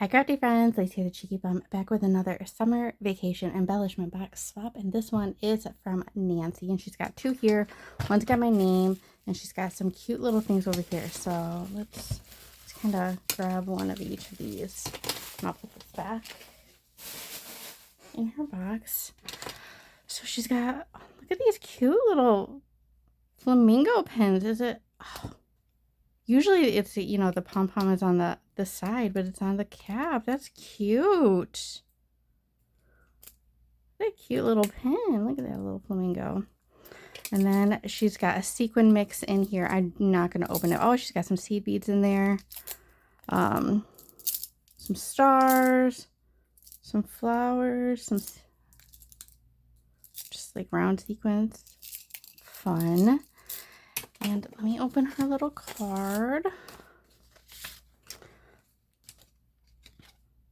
Hi crafty friends, Lacey the Cheeky Bum back with another summer vacation embellishment box swap, and this one is from Nancy, and she's got two here. One's got my name and she's got some cute little things over here. So let's kind of grab one of each of these and I'll put this back in her box. So she's got, look at these cute little flamingo pins. Is it, oh, usually it's, you know, the pom-pom is on the side, but it's on the cap. That's cute. What a cute little pin. Look at that little flamingo. And then she's got a sequin mix in here. I'm not going to open it. Oh, she's got some seed beads in there. Some stars. Some flowers. Some just like round sequins. Fun. And let me open her little card.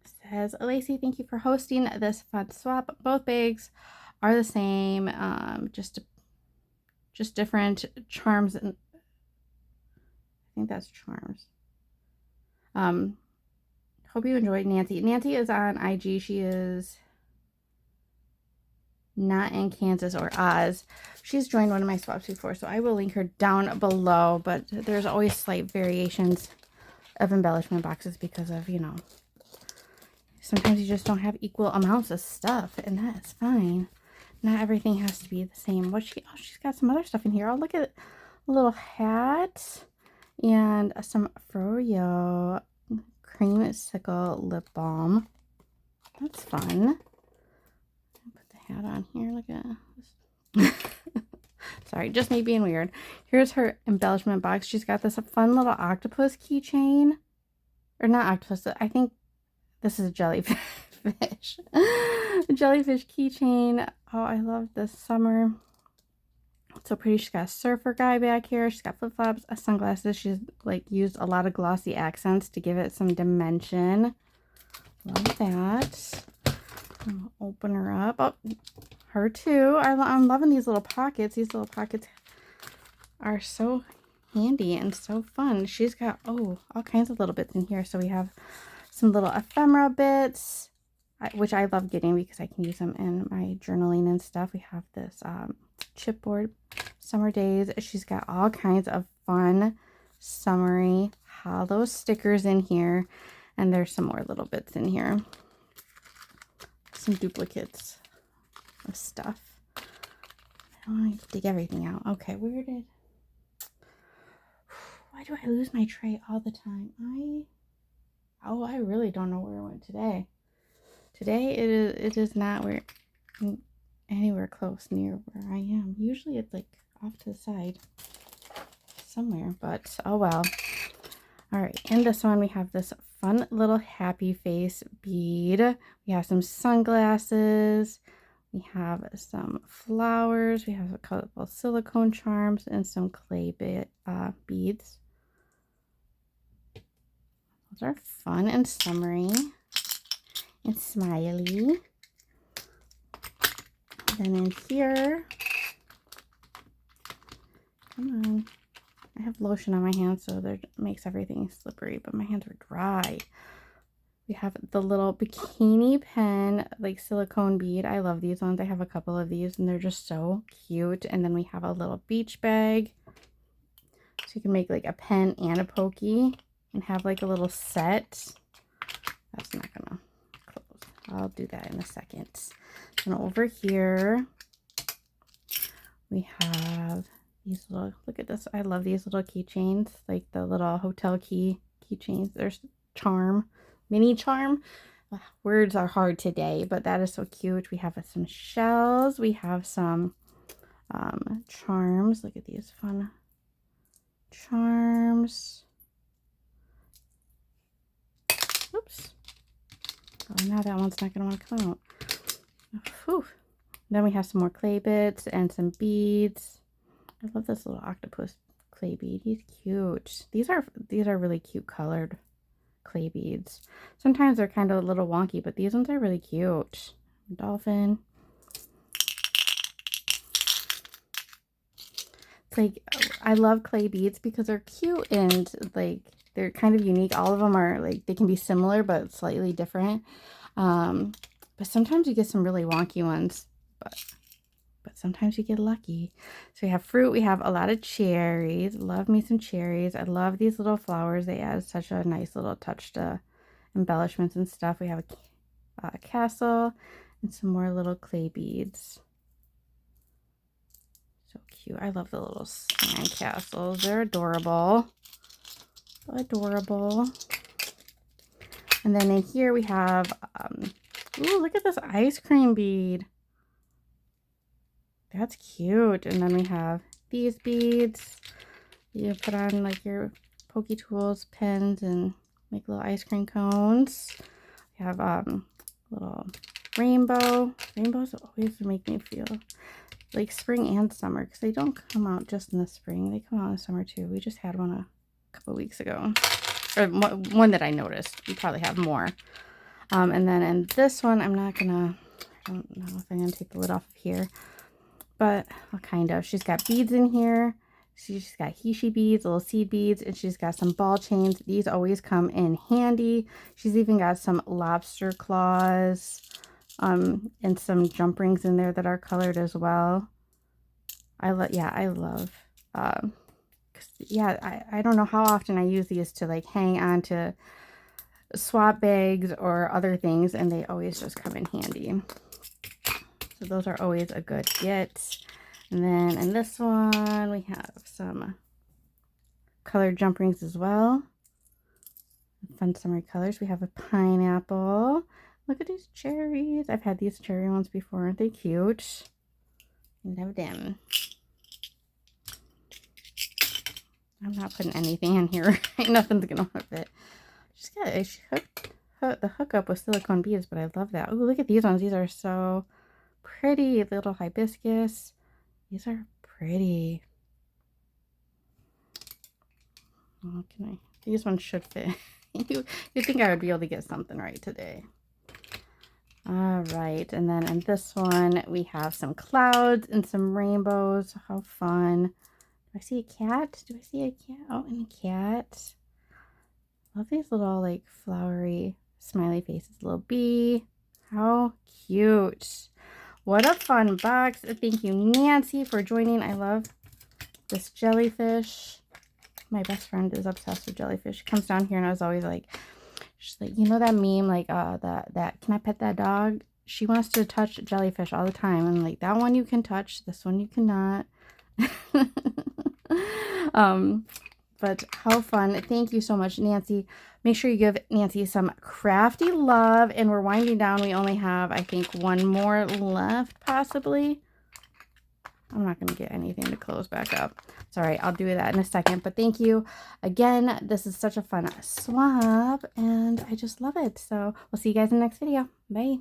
It says, Lacey, thank you for hosting this fun swap. Both bags are the same, just different charms. And I think that's charms. Hope you enjoyed Nancy. Nancy is on IG. She is not in Kansas or Oz. She's joined one of my swaps before, so I will link her down below, but there's always slight variations of embellishment boxes because of, you know, sometimes you just don't have equal amounts of stuff, and that's fine. Not everything has to be the same. What she, oh, she's got some other stuff in here. Oh, look at a little hat and some Froyo creamsicle lip balm. That's fun. Hat on here. Look at this. Sorry, just me being weird. Here's her embellishment box. She's got this fun little octopus keychain, or not octopus, I think this is a jellyfish. A jellyfish keychain. Oh, I love this summer. It's so pretty. She's got a surfer guy back here. She's got flip-flops, sunglasses. She's like used a lot of glossy accents to give it some dimension. Love that. I'll open her up. Oh, her too. I'm loving these little pockets. These little pockets are so handy and so fun. She's got, oh, all kinds of little bits in here. So we have some little ephemera bits, which I love getting because I can use them in my journaling and stuff. We have this chipboard, summer days. She's got all kinds of fun, summery, hollow stickers in here. And there's some more little bits in here. Some duplicates of stuff. I don't want to dig everything out. Okay, why do I lose my tray all the time? I really don't know where it went today. Today it is not anywhere close near where I am. Usually it's like off to the side somewhere, but oh well. All right, in this one we have this fun little happy face bead. We have some sunglasses. We have some flowers. We have a couple silicone charms and some clay beads. Those are fun and summery and smiley. Then in here, come on. I have lotion on my hands, so that makes everything slippery, but my hands are dry. We have the little bikini pen, like silicone bead. I love these ones. I have a couple of these, and they're just so cute. And then we have a little beach bag. So you can make like a pen and a pokey and have like a little set. That's not going to close. I'll do that in a second. And over here, we have these little, look at this. I love these little keychains, like the little hotel keychains. There's charm, mini charm. Words are hard today, but that is so cute. We have some shells. We have some charms. Look at these fun charms. Oops. Oh, now that one's not going to want to come out. Whew. Then we have some more clay bits and some beads. I love this little octopus clay bead. He's cute. These are really cute colored clay beads. Sometimes they're kind of a little wonky, but these ones are really cute. Dolphin. It's like, I love clay beads because they're cute and like They're kind of unique. All of them are like, they can be similar, but slightly different. But sometimes you get some really wonky ones, but sometimes you get lucky. So we have fruit. We have a lot of cherries. Love me some cherries. I love these little flowers. They add such a nice little touch to embellishments and stuff. We have a castle and some more little clay beads. So cute. I love the little sand castles. They're adorable. Adorable. And then in here we have, ooh, look at this ice cream bead. That's cute. And then we have these beads. You put on like your pokey tools, pins, and make little ice cream cones. We have little rainbow. Rainbows always make me feel like spring and summer because they don't come out just in the spring. They come out in the summer too. We just had one a couple weeks ago. Or one that I noticed. We probably have more. And then in this one, I don't know if I'm going to take the lid off of here. But, well, kind of. She's got beads in here. She's got heishi beads, little seed beads, and she's got some ball chains. These always come in handy. She's even got some lobster claws and some jump rings in there that are colored as well. I love, I don't know how often I use these to like hang on to swap bags or other things, and they always just come in handy. So those are always a good get. And then in this one, we have some colored jump rings as well. Fun summery colors. We have a pineapple. Look at these cherries. I've had these cherry ones before. Aren't they cute? Love them. I'm not putting anything in here. Nothing's going to fit. Just got the hook up with silicone beads, but I love that. Oh, look at these ones. These are so pretty. Little hibiscus. These are pretty. Oh, these ones should fit. You'd think I would be able to get something right today. All right, and then in this one we have some clouds and some rainbows. How fun. Do I see a cat? Do I see a cat? Oh, and a cat. Love these little like flowery smiley faces. Little bee. How cute. What a fun box. Thank you, Nancy, for joining. I love this jellyfish. My best friend is obsessed with jellyfish. She comes down here and I was always like, she's like, you know that meme, like that can I pet that dog? She wants to touch jellyfish all the time. And like, that one you can touch, this one you cannot. But how fun. Thank you so much, Nancy. Make sure you give Nancy some crafty love. And we're winding down. We only have, I think, one more left, possibly. I'm not going to get anything to close back up. Sorry, I'll do that in a second. But thank you again. This is such a fun swap, and I just love it. So we'll see you guys in the next video. Bye.